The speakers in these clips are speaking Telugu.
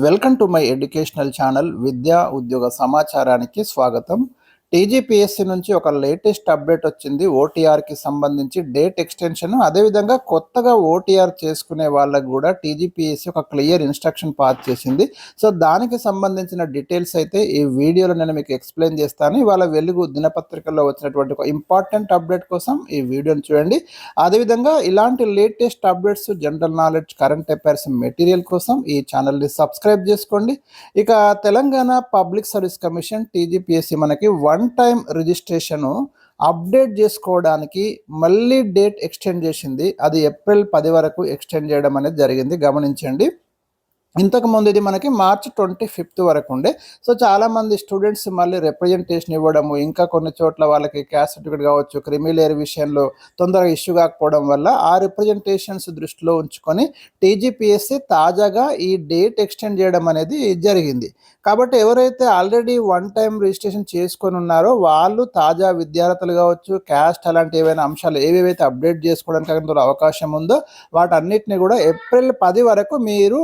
Welcome to my educational channel విద్యా ఉద్యోగ సమాచారానికి స్వాగతం. టీజీపీఎస్సీ నుంచి ఒక లేటెస్ట్ అప్డేట్ వచ్చింది. ఓటీఆర్కి సంబంధించి డేట్ ఎక్స్టెన్షన్, అదేవిధంగా కొత్తగా ఓటీఆర్ చేసుకునే వాళ్ళకు కూడా టీజీపీఎస్సీ ఒక క్లియర్ ఇన్స్ట్రక్షన్ పాస్ చేసింది. సో దానికి సంబంధించిన డీటెయిల్స్ అయితే ఈ వీడియోలో నేను మీకు ఎక్స్ప్లెయిన్ చేస్తాను. ఇవాళ వెలుగు దినపత్రికల్లో వచ్చినటువంటి ఒక ఇంపార్టెంట్ అప్డేట్ కోసం ఈ వీడియోని చూడండి. అదేవిధంగా ఇలాంటి latest updates, general knowledge, current affairs material కోసం ఈ ఛానల్ని సబ్స్క్రైబ్ చేసుకోండి. ఇక Telangana public service commission TGPSC మనకి వన్ టైం రిజిస్ట్రేషను అప్డేట్ చేసుకోవడానికి మళ్ళీ డేట్ ఎక్స్టెండ్ చేసింది. అది ఏప్రిల్ 10 వరకు ఎక్స్టెండ్ చేయడం అనేది జరిగింది, గమనించండి. ఇంతకుముందు ఇది మనకి మార్చ్ 25 వరకు ఉండే. సో చాలామంది స్టూడెంట్స్ మళ్ళీ రిప్రజెంటేషన్ ఇవ్వడము, ఇంకా కొన్ని చోట్ల వాళ్ళకి క్యాస్ట్ సర్టిఫికేట్ కావచ్చు, క్రిమిలేయర్ విషయంలో తొందరగా ఇష్యూ కాకపోవడం వల్ల ఆ రిప్రజెంటేషన్స్ దృష్టిలో ఉంచుకొని టీజీపీఎస్సీ తాజాగా ఈ డేట్ ఎక్స్టెండ్ చేయడం అనేది జరిగింది. కాబట్టి ఎవరైతే ఆల్రెడీ వన్ టైం రిజిస్ట్రేషన్ చేసుకొని ఉన్నారో వాళ్ళు తాజా విద్యార్థులు కావచ్చు, క్యాస్ట్ అలాంటి ఏవైనా అంశాలు ఏవేవైతే అప్డేట్ చేసుకోవడానికి అందులో అవకాశం ఉందో వాటన్నిటిని కూడా ఏప్రిల్ 10 వరకు మీరు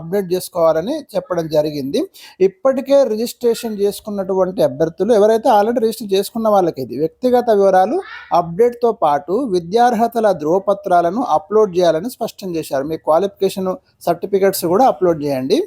అప్డేట్ చేసుకోవాలని చెప్పడం జరిగింది. ఇప్పటికే రిజిస్ట్రేషన్ చేసుకున్నటువంటి అభ్యర్థులు ఎవరైతే ఆల్రెడీ రిజిస్టర్ చేసుకున్న వాళ్ళకి ఇది వ్యక్తిగత వివరాలు అప్డేట్తో పాటు విద్యార్హతల ధ్రువపత్రాలను అప్లోడ్ చేయాలని స్పష్టం చేశారు. మీ క్వాలిఫికేషన్ సర్టిఫికెట్స్ కూడా అప్లోడ్ చేయండి.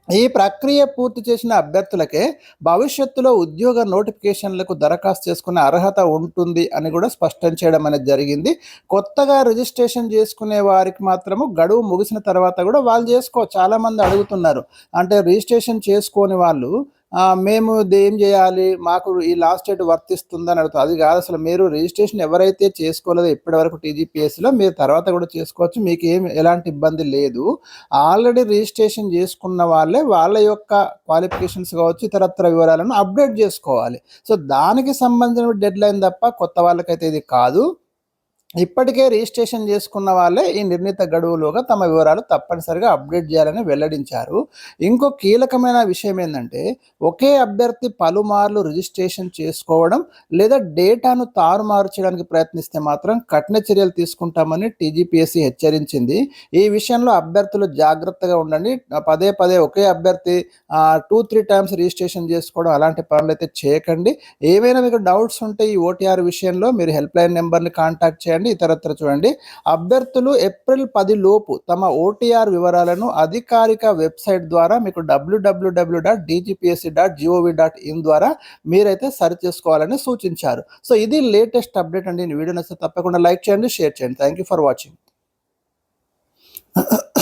ఈ ప్రక్రియ పూర్తి చేసిన అభ్యర్థులకే భవిష్యత్తులో ఉద్యోగ నోటిఫికేషన్లకు దరఖాస్తు చేసుకునే అర్హత ఉంటుంది అని కూడా స్పష్టం చేయడం అనేది జరిగింది. కొత్తగా రిజిస్ట్రేషన్ చేసుకునే వారికి మాత్రము గడువు ముగిసిన తర్వాత కూడా వాళ్ళు చాలామంది అడుగుతున్నారు. అంటే రిజిస్ట్రేషన్ చేసుకోని వాళ్ళు మేము ఏం చేయాలి, మాకు ఈ లాస్ట్ డేట్ వర్తిస్తుందని అడుగుతారు. అది కాదు, అసలు మీరు రిజిస్ట్రేషన్ ఎవరైతే చేసుకోలేదో ఇప్పటి వరకు టీజీపీఎస్సీలో మీరు తర్వాత కూడా చేసుకోవచ్చు, మీకు ఎలాంటి ఇబ్బంది లేదు. ఆల్రెడీ రిజిస్ట్రేషన్ చేసుకున్న వాళ్ళే వాళ్ళ యొక్క క్వాలిఫికేషన్స్ కావచ్చు, ఇతరత్ర వివరాలను అప్డేట్ చేసుకోవాలి. సో దానికి సంబంధించిన డెడ్ లైన్ తప్ప కొత్త వాళ్ళకైతే ఇది కాదు. ఇప్పటికే రిజిస్ట్రేషన్ చేసుకున్న వాళ్ళే ఈ నిర్ణీత గడువులోగా తమ వివరాలు తప్పనిసరిగా అప్డేట్ చేయాలని వెల్లడించారు. ఇంకో కీలకమైన విషయం ఏంటంటే, ఒకే అభ్యర్థి పలుమార్లు రిజిస్ట్రేషన్ చేసుకోవడం లేదా డేటాను తారుమారు చేయడానికి ప్రయత్నిస్తే మాత్రం కఠిన చర్యలు తీసుకుంటామని టీజీపీఎస్సీ హెచ్చరించింది. ఈ విషయంలో అభ్యర్థులు జాగ్రత్తగా ఉండండి. పదే పదే ఒకే అభ్యర్థి 2-3 టైమ్స్ రిజిస్ట్రేషన్ చేసుకోవడం అలాంటి పనులు అయితే చేయకండి. ఏమైనా మీకు డౌట్స్ ఉంటే ఈ ఓటీఆర్ విషయంలో మీరు హెల్ప్ లైన్ నెంబర్ని కాంటాక్ట్ చేయండి. ఇతరత్ర చూడండి. అభ్యర్థులు ఏప్రిల్ 10 లోపు తమ ఓటీఆర్ వివరాలను అధికారిక వెబ్సైట్ ద్వారా మీకు www.dgpsc.gov.in ద్వారా మీరైతే సరి చేసుకోవాలని సూచించారు. సో ఇది లేటెస్ట్ అప్డేట్ అండి. ఈ వీడియో నచ్చితే తప్పకుండా లైక్ చేయండి, షేర్ చేయండి. Thank you for watching.